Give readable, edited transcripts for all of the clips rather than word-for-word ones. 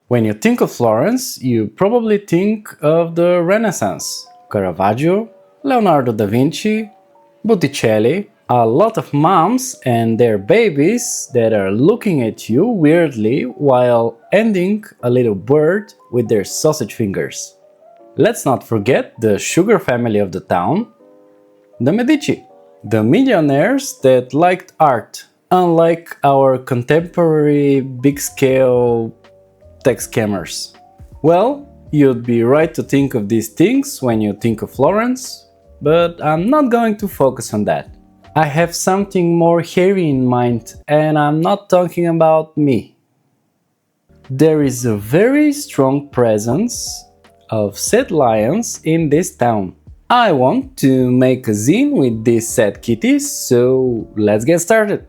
When you think of Florence, you probably think of the Renaissance, Caravaggio, Leonardo da Vinci, Botticelli, a lot of moms and their babies that are looking at you weirdly while ending a little bird with their sausage fingers. Let's not forget the sugar family of the town, the Medici, the millionaires that liked art, unlike our contemporary big-scale tech scammers. Well, you'd be right to think of these things when you think of Florence, but I'm not going to focus on that. I have something more hairy in mind, and I'm not talking about me. There is a very strong presence of sad lions in this town. I want to make a zine with these sad kitties, so let's get started.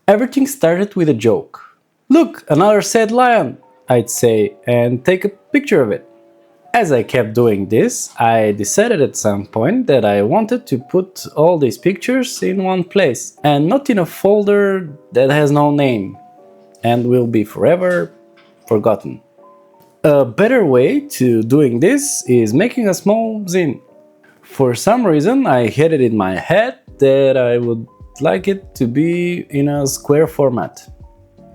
Everything started with a joke. Look, another sad lion, I'd say, and take a picture of it. As I kept doing this, I decided at some point that I wanted to put all these pictures in one place and not in a folder that has no name and will be forever forgotten. A better way to doing this is making a small zine. For some reason, I had it in my head that I would like it to be in a square format.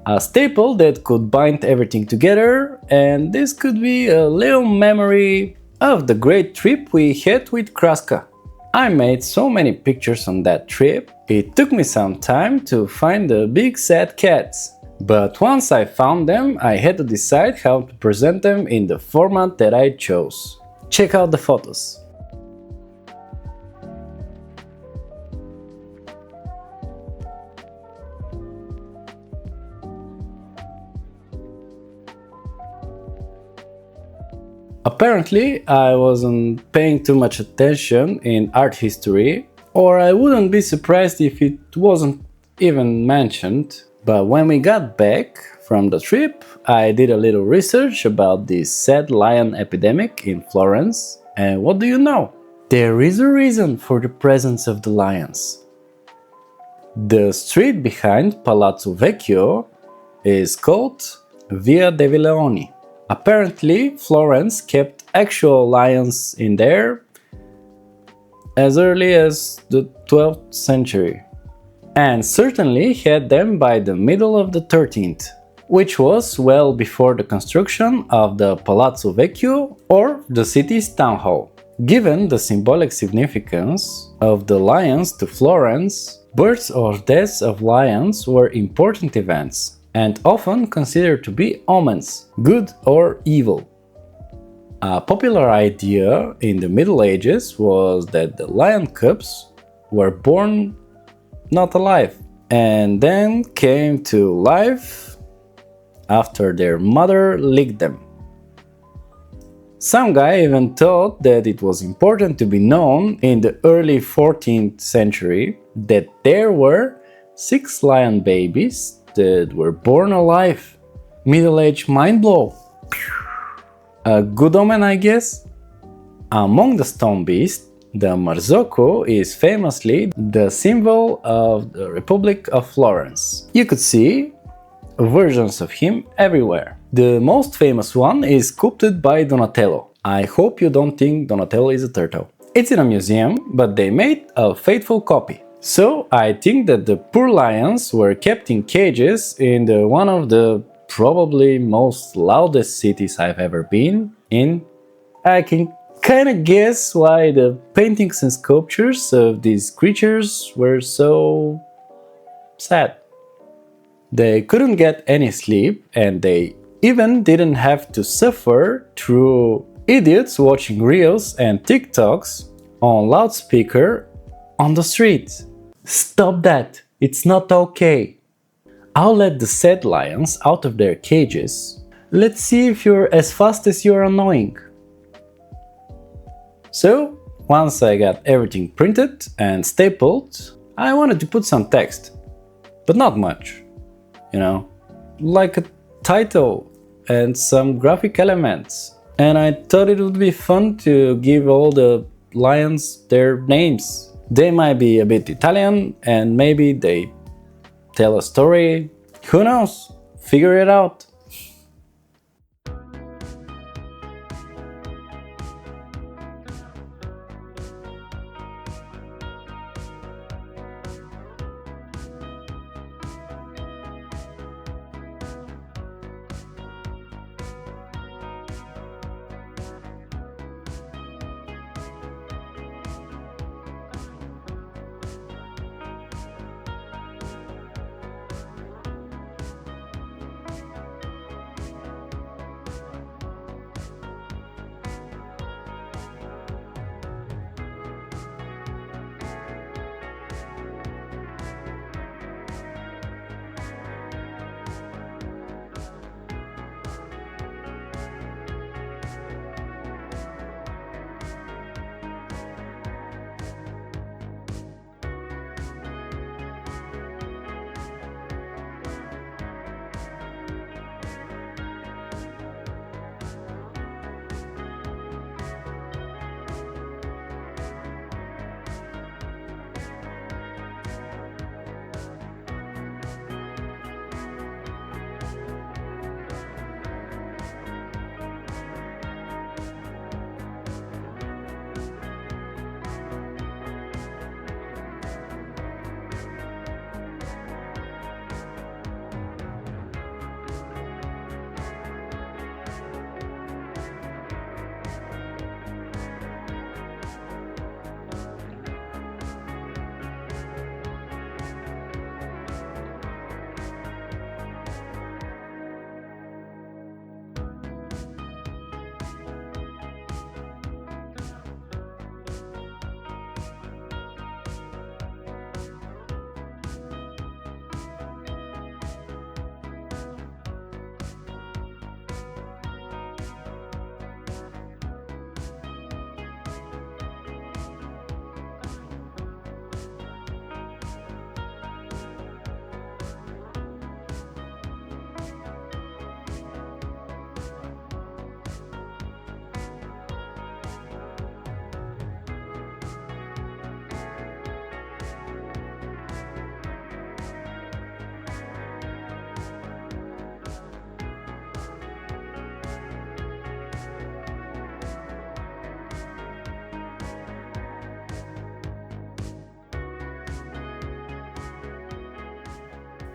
A staple that could bind everything together, and this could be a little memory of the great trip we had with Kraska. I made so many pictures on that trip, it took me some time to find the big sad cats. But once I found them, I had to decide how to present them in the format that I chose. Check out the photos. Apparently, I wasn't paying too much attention in art history, or I wouldn't be surprised if it wasn't even mentioned. But when we got back from the trip, I did a little research about this sad lion epidemic in Florence, and what do you know? There is a reason for the presence of the lions. The street behind Palazzo Vecchio is called Via dei Leoni. Apparently, Florence kept actual lions in there as early as the 12th century, and certainly had them by the middle of the 13th, which was well before the construction of the Palazzo Vecchio or the city's town hall. Given the symbolic significance of the lions to Florence, births or deaths of lions were important events, and often considered to be omens, good or evil. A popular idea in the Middle Ages was that the lion cubs were born not alive, and then came to life after their mother licked them. Some guy even thought that it was important to be known in the early 14th century that there were 6 lion babies that were born alive. Middle-age mind blow. A good omen, I guess? Among the stone beasts, the Marzocco is famously the symbol of the Republic of Florence. You could see versions of him everywhere. The most famous one is sculpted by Donatello. I hope you don't think Donatello is a turtle. It's in a museum, but they made a faithful copy. So I think that the poor lions were kept in cages in one of the probably most loudest cities I've ever been in. I can kinda guess why the paintings and sculptures of these creatures were so sad. They couldn't get any sleep, and they even didn't have to suffer through idiots watching reels and TikToks on loudspeaker on the street. Stop that! It's not okay! I'll let the sad lions out of their cages, Let's see if you're as fast as you're annoying. So, once I got everything printed and stapled, I wanted to put some text, but not much, like a title and some graphic elements. And I thought it would be fun to give all the lions their names. They might be a bit Italian and maybe they tell a story. Who knows? Figure it out.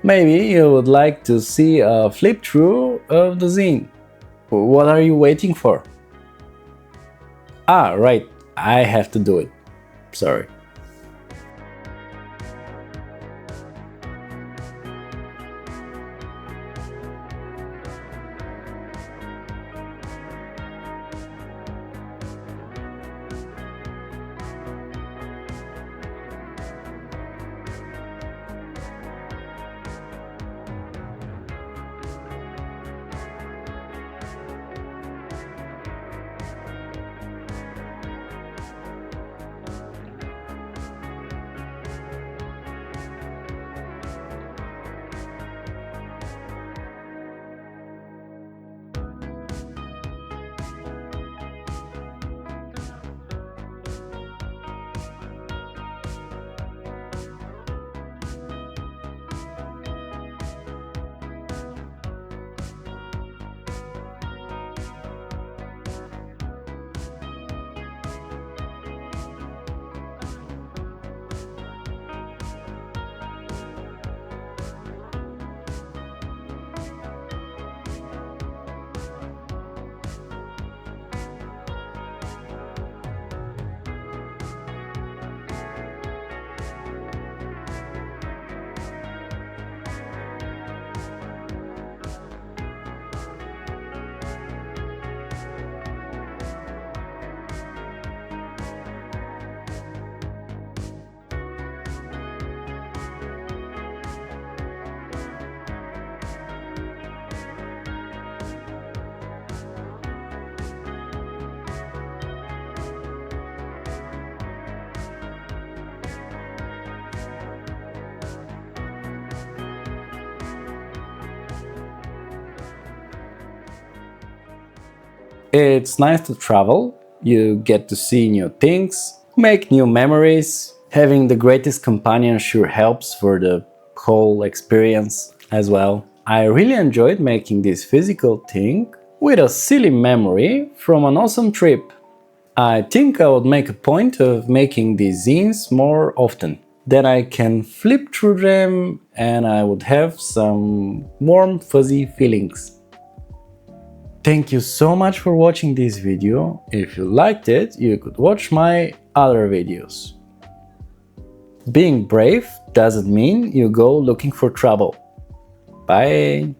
Maybe you would like to see a flip through of the zine. What are you waiting for? Ah, right, I have to do it. Sorry. It's nice to travel, you get to see new things, make new memories. Having the greatest companion sure helps for the whole experience as well. I really enjoyed making this physical thing with a silly memory from an awesome trip. I think I would make a point of making these zines more often. Then I can flip through them and I would have some warm fuzzy feelings. Thank you so much for watching this video. If you liked it, you could watch my other videos. Being brave doesn't mean you go looking for trouble. Bye!